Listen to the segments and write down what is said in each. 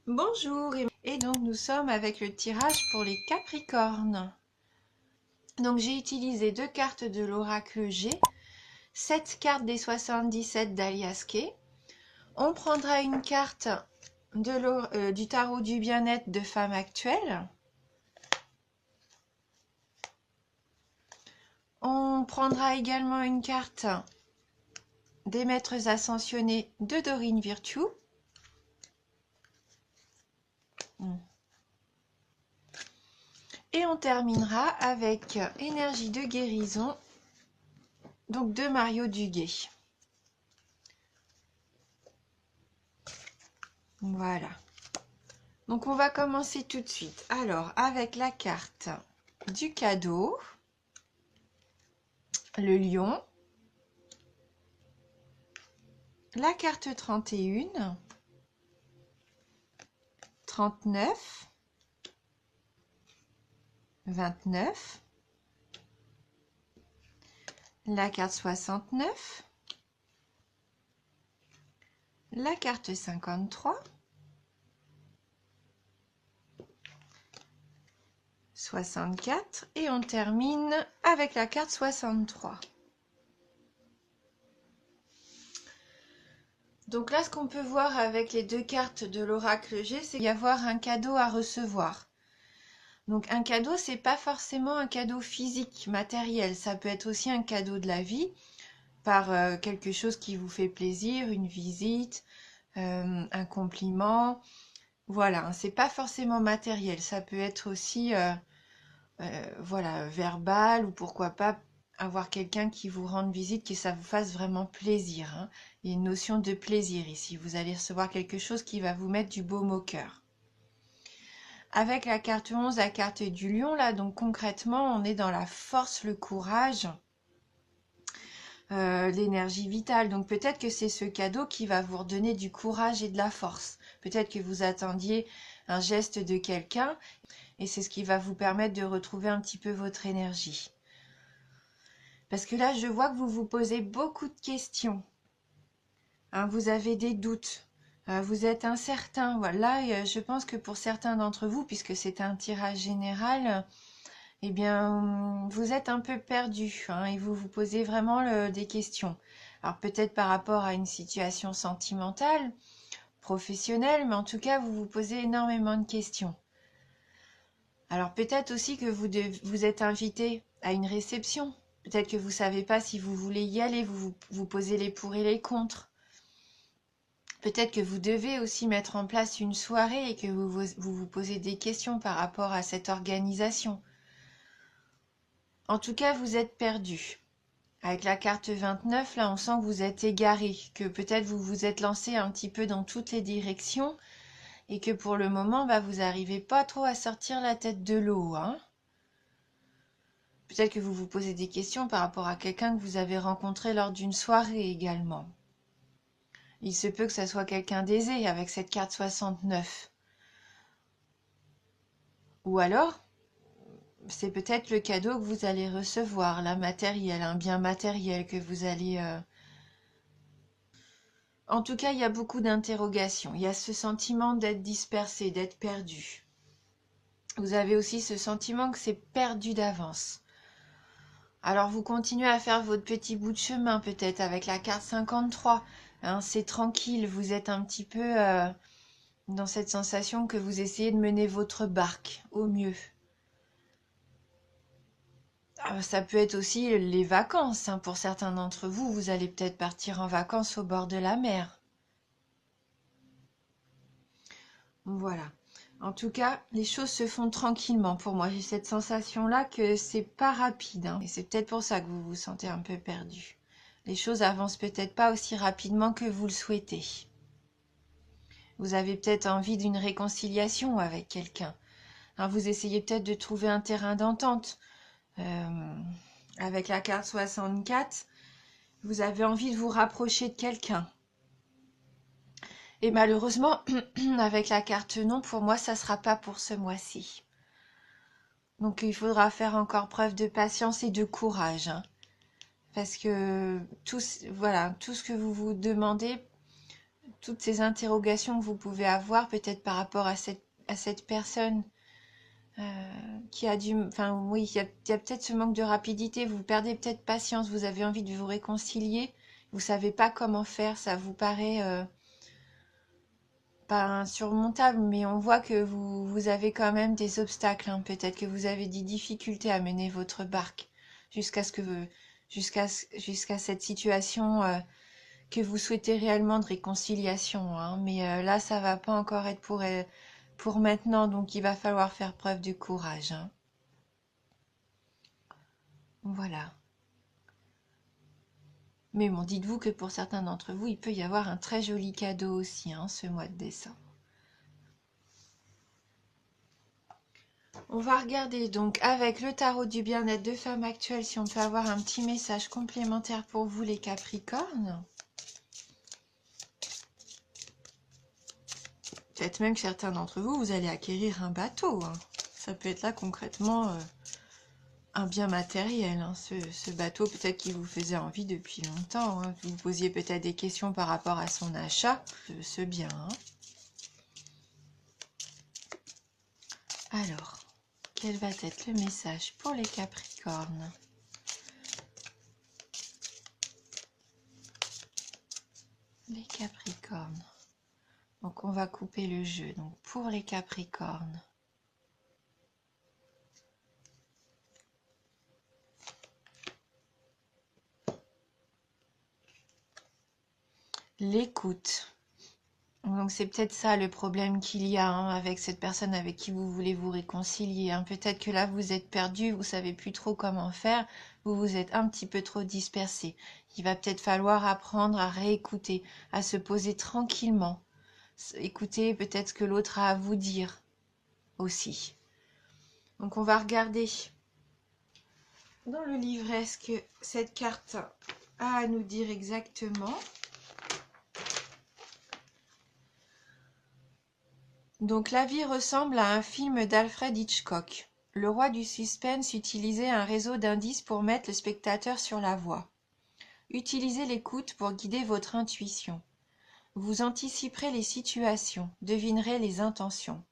Bonjour, et donc nous sommes avec le tirage pour les Capricornes. Donc j'ai utilisé 2 cartes de l'oracle G, 7 cartes des 77 d'Alias Kay. On prendra une carte du tarot du bien-être de Femme Actuelle. On prendra également une carte des maîtres ascensionnés de Dorine Virtue. Et on terminera avec énergie de guérison, donc de Mario Duguay. Voilà. Donc on va commencer tout de suite. Alors avec la carte du cadeau, le lion, la carte 31, 39, 29, la carte 69, la carte 53, 64 et on termine avec la carte 63. Donc là, ce qu'on peut voir avec les 2 cartes de l'oracle G, c'est qu'il y avoir un cadeau à recevoir. Donc un cadeau, c'est pas forcément un cadeau physique, matériel. Ça peut être aussi un cadeau de la vie, par quelque chose qui vous fait plaisir, une visite, un compliment. Voilà, hein, c'est pas forcément matériel. Ça peut être aussi voilà, verbal ou pourquoi pas avoir quelqu'un qui vous rende visite, que ça vous fasse vraiment plaisir, hein. Il y a une notion de plaisir ici. Vous allez recevoir quelque chose qui va vous mettre du baume au cœur. Avec la carte 11, la carte du lion, là, donc concrètement, on est dans la force, le courage, l'énergie vitale. Donc peut-être que c'est ce cadeau qui va vous redonner du courage et de la force. Peut-être que vous attendiez un geste de quelqu'un et c'est ce qui va vous permettre de retrouver un petit peu votre énergie. Parce que là, je vois que vous vous posez beaucoup de questions. Hein, vous avez des doutes. Vous êtes incertain. Voilà, je pense que pour certains d'entre vous, puisque c'est un tirage général, eh bien, vous êtes un peu perdu, hein, et vous vous posez vraiment des questions. Alors peut-être par rapport à une situation sentimentale, professionnelle, mais en tout cas, vous vous posez énormément de questions. Alors peut-être aussi que vous êtes invité à une réception. Peut-être que vous ne savez pas si vous voulez y aller, vous posez les pour et les contre. Peut-être que vous devez aussi mettre en place une soirée et que vous posez des questions par rapport à cette organisation. En tout cas, vous êtes perdu. Avec la carte 29, là, on sent que vous êtes égaré, que peut-être vous vous êtes lancé un petit peu dans toutes les directions et que pour le moment, bah, vous n'arrivez pas trop à sortir la tête de l'eau, hein. Peut-être que vous vous posez des questions par rapport à quelqu'un que vous avez rencontré lors d'une soirée également. Il se peut que ça soit quelqu'un d'aisé avec cette carte 69. Ou alors, c'est peut-être le cadeau que vous allez recevoir, là, matériel, un bien matériel que vous allez... En tout cas, il y a beaucoup d'interrogations. Il y a ce sentiment d'être dispersé, d'être perdu. Vous avez aussi ce sentiment que c'est perdu d'avance. Alors vous continuez à faire votre petit bout de chemin peut-être avec la carte 53. Hein, c'est tranquille, vous êtes un petit peu dans cette sensation que vous essayez de mener votre barque au mieux. Ça peut être aussi les vacances, hein. Pour certains d'entre vous, vous allez peut-être partir en vacances au bord de la mer. Voilà. En tout cas, les choses se font tranquillement pour moi. J'ai cette sensation-là que c'est pas rapide, hein. Et c'est peut-être pour ça que vous vous sentez un peu perdu. Les choses avancent peut-être pas aussi rapidement que vous le souhaitez. Vous avez peut-être envie d'une réconciliation avec quelqu'un. Hein, vous essayez peut-être de trouver un terrain d'entente. Avec la carte 64, vous avez envie de vous rapprocher de quelqu'un. Et malheureusement, avec la carte non, pour moi, ça ne sera pas pour ce mois-ci. Donc il faudra faire encore preuve de patience et de courage, hein. Parce que voilà, tout ce que vous vous demandez toutes ces interrogations que vous pouvez avoir peut-être par rapport à cette personne qui a dû... Enfin oui, il y a peut-être ce manque de rapidité, vous perdez peut-être patience, vous avez envie de vous réconcilier, vous savez pas comment faire, ça vous paraît pas insurmontable, mais on voit que vous avez quand même des obstacles, hein. Peut-être que vous avez des difficultés à mener votre barque jusqu'à ce que jusqu'à cette situation que vous souhaitez réellement de réconciliation, hein. Mais là, ça va pas encore être pour maintenant, donc il va falloir faire preuve de courage, hein. Voilà. Mais bon, dites-vous que pour certains d'entre vous, il peut y avoir un très joli cadeau aussi, hein, ce mois de décembre. On va regarder donc avec le tarot du bien-être de femme actuelle si on peut avoir un petit message complémentaire pour vous les Capricornes. Peut-être même que certains d'entre vous, vous allez acquérir un bateau, hein. Ça peut être là concrètement un bien matériel, hein. Ce bateau peut-être qui vous faisait envie depuis longtemps, hein. Vous posiez peut-être des questions par rapport à son achat, ce bien, hein. Alors, quel va être le message pour les Capricornes? Les Capricornes. Donc on va couper le jeu. Donc pour les Capricornes. L'écoute. Donc c'est peut-être ça le problème qu'il y a, hein, avec cette personne avec qui vous voulez vous réconcilier, hein. Peut-être que là vous êtes perdu, vous savez plus trop comment faire, vous vous êtes un petit peu trop dispersé. Il va peut-être falloir apprendre à réécouter, à se poser tranquillement. Écoutez peut-être ce que l'autre a à vous dire aussi. Donc on va regarder dans le livret ce que cette carte a à nous dire exactement. Donc la vie ressemble à un film d'Alfred Hitchcock. Le roi du suspense utilisait un réseau d'indices pour mettre le spectateur sur la voie. Utilisez l'écoute pour guider votre intuition. Vous anticiperez les situations, devinerez les intentions.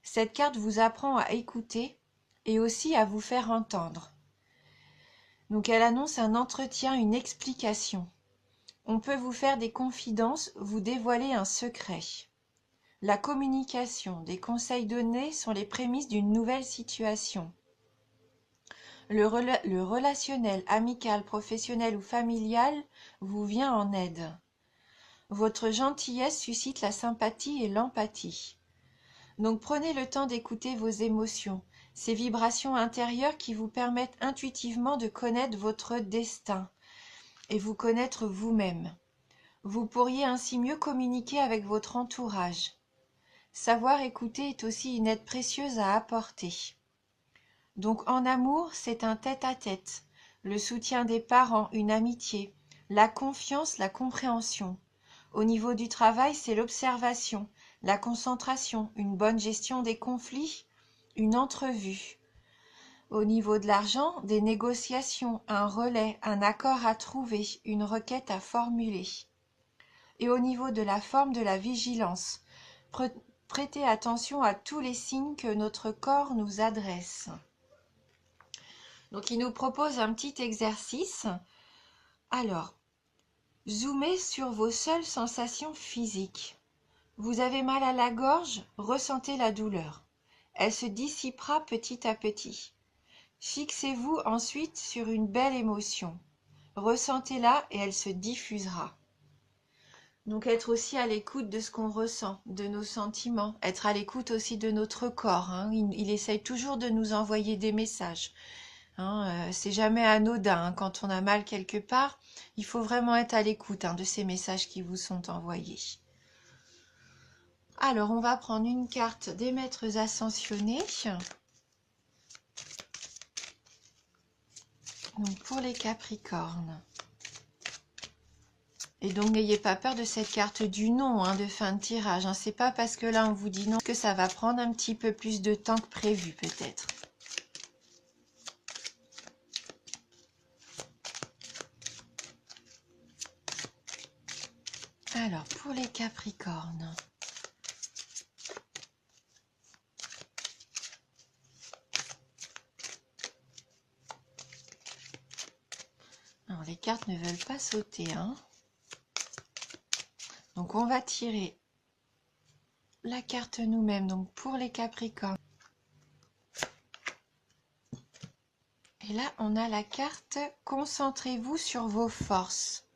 Cette carte vous apprend à écouter et aussi à vous faire entendre. Donc elle annonce un entretien, une explication. On peut vous faire des confidences, vous dévoiler un secret. La communication, des conseils donnés sont les prémices d'une nouvelle situation. Le relationnel, amical, professionnel ou familial vous vient en aide. Votre gentillesse suscite la sympathie et l'empathie. Donc prenez le temps d'écouter vos émotions, ces vibrations intérieures qui vous permettent intuitivement de connaître votre destin et vous connaître vous-même. Vous pourriez ainsi mieux communiquer avec votre entourage. Savoir écouter est aussi une aide précieuse à apporter. Donc en amour, c'est un tête-à-tête, le soutien des parents, une amitié, la confiance, la compréhension. Au niveau du travail, c'est l'observation, la concentration, une bonne gestion des conflits, une entrevue. Au niveau de l'argent, des négociations, un relais, un accord à trouver, une requête à formuler. Et au niveau de la forme, de la vigilance, prêtez attention à tous les signes que notre corps nous adresse. Donc il nous propose un petit exercice. Alors, zoomez sur vos seules sensations physiques. Vous avez mal à la gorge, ressentez la douleur. Elle se dissipera petit à petit. Fixez-vous ensuite sur une belle émotion. Ressentez-la et elle se diffusera. Donc être aussi à l'écoute de ce qu'on ressent, de nos sentiments, être à l'écoute aussi de notre corps, hein. Il essaye toujours de nous envoyer des messages. Hein, c'est jamais anodin, hein, quand on a mal quelque part, il faut vraiment être à l'écoute, hein, de ces messages qui vous sont envoyés. Alors on va prendre une carte des maîtres ascensionnés. Donc pour les Capricornes. Et donc n'ayez pas peur de cette carte du non, hein, de fin de tirage, hein. C'est pas parce que là on vous dit non que ça va prendre un petit peu plus de temps que prévu peut-être. Alors, pour les Capricornes. Alors, les cartes ne veulent pas sauter, hein. Donc, on va tirer la carte nous-mêmes. Donc, pour les Capricornes. Et là, on a la carte « Concentrez-vous sur vos forces ».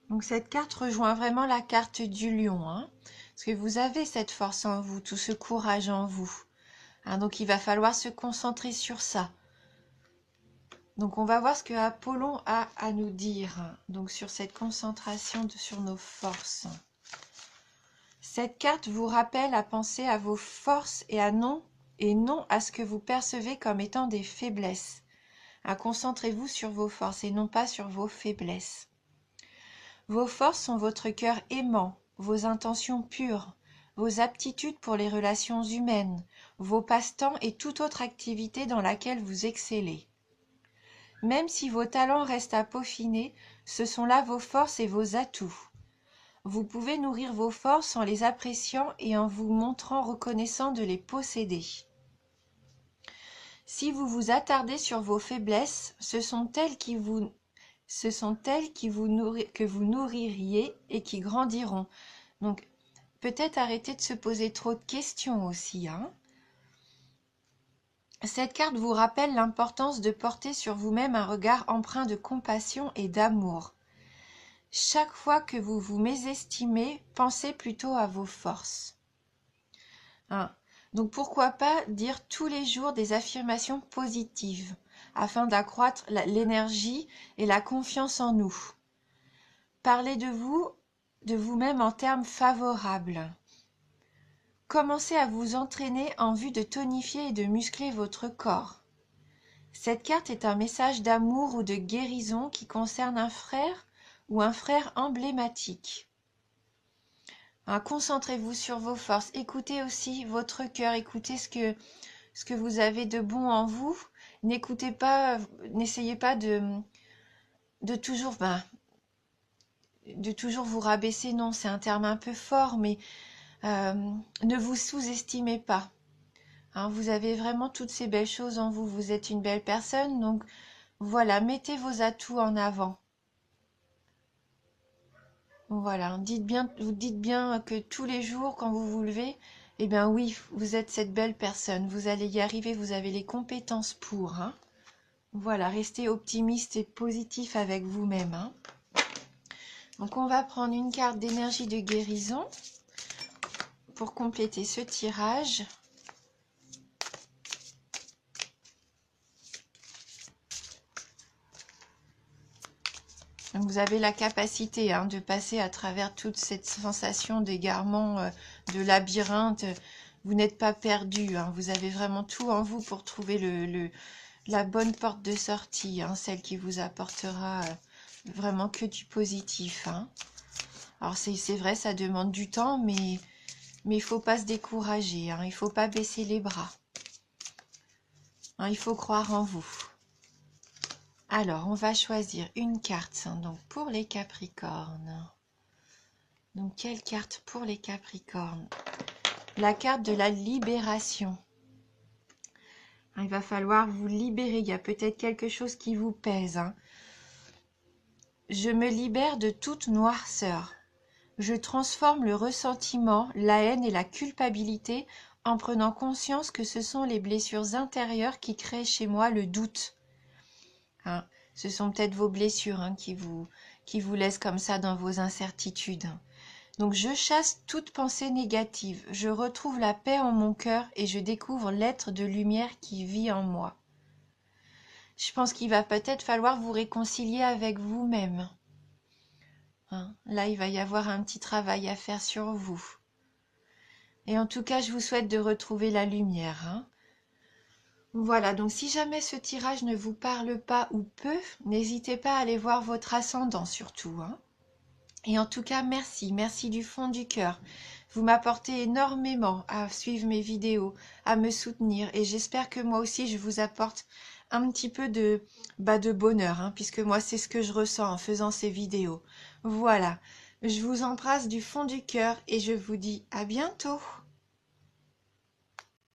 Donc, cette carte rejoint vraiment la carte du lion, hein, parce que vous avez cette force en vous, tout ce courage en vous. Hein, donc, il va falloir se concentrer sur ça. Donc, on va voir ce que Apollon a à nous dire, donc sur cette concentration sur nos forces. Cette carte vous rappelle à penser à vos forces et non à ce que vous percevez comme étant des faiblesses. Concentrez-vous sur vos forces et non pas sur vos faiblesses. Vos forces sont votre cœur aimant, vos intentions pures, vos aptitudes pour les relations humaines, vos passe-temps et toute autre activité dans laquelle vous excellez. Même si vos talents restent à peaufiner, ce sont là vos forces et vos atouts. Vous pouvez nourrir vos forces en les appréciant et en vous montrant reconnaissant de les posséder. Si vous vous attardez sur vos faiblesses, ce sont elles que vous nourririez et qui grandiront. Donc, peut-être arrêter de se poser trop de questions aussi, hein. Cette carte vous rappelle l'importance de porter sur vous-même un regard empreint de compassion et d'amour. Chaque fois que vous vous mésestimez, pensez plutôt à vos forces. Hein. Donc pourquoi pas dire tous les jours des affirmations positives afin d'accroître l'énergie et la confiance en nous. Parlez de vous-même en termes favorables. Commencez à vous entraîner en vue de tonifier et de muscler votre corps. Cette carte est un message d'amour ou de guérison qui concerne un frère ou un frère emblématique. Concentrez-vous sur vos forces. Écoutez aussi votre cœur. Écoutez ce que vous avez de bon en vous. N'essayez pas de toujours vous rabaisser. Non, c'est un terme un peu fort, mais ne vous sous-estimez pas. Hein, vous avez vraiment toutes ces belles choses en vous. Vous êtes une belle personne, donc voilà, mettez vos atouts en avant. Voilà, vous dites bien que tous les jours, quand vous vous levez, eh bien oui, vous êtes cette belle personne. Vous allez y arriver, vous avez les compétences pour. Hein. Voilà, restez optimiste et positif avec vous-même. Hein. Donc on va prendre une carte d'énergie de guérison pour compléter ce tirage. Donc vous avez la capacité de passer à travers toute cette sensation d'égarement, de labyrinthe. Vous n'êtes pas perdu. Hein. Vous avez vraiment tout en vous pour trouver la bonne porte de sortie, celle qui vous apportera vraiment que du positif. Hein. Alors c'est vrai, ça demande du temps, mais il ne faut pas se décourager. Il ne faut pas baisser les bras. Il faut croire en vous. Alors, on va choisir une carte donc pour les Capricornes. Donc, quelle carte pour les Capricornes? La carte de la libération. Il va falloir vous libérer. Il y a peut-être quelque chose qui vous pèse. Je me libère de toute noirceur. Je transforme le ressentiment, la haine et la culpabilité en prenant conscience que ce sont les blessures intérieures qui créent chez moi le doute. Ce sont peut-être vos blessures qui vous laissent comme ça dans vos incertitudes. Donc je chasse toute pensée négative, je retrouve la paix en mon cœur et je découvre l'être de lumière qui vit en moi. Je pense qu'il va peut-être falloir vous réconcilier avec vous-même. Là, il va y avoir un petit travail à faire sur vous. Et en tout cas, je vous souhaite de retrouver la lumière. Voilà, donc si jamais ce tirage ne vous parle pas ou peu, n'hésitez pas à aller voir votre ascendant surtout. Et en tout cas, merci du fond du cœur. Vous m'apportez énormément à suivre mes vidéos, à me soutenir et j'espère que moi aussi je vous apporte un petit peu de bonheur, puisque moi c'est ce que je ressens en faisant ces vidéos. Voilà, Je vous embrasse du fond du cœur et je vous dis à bientôt.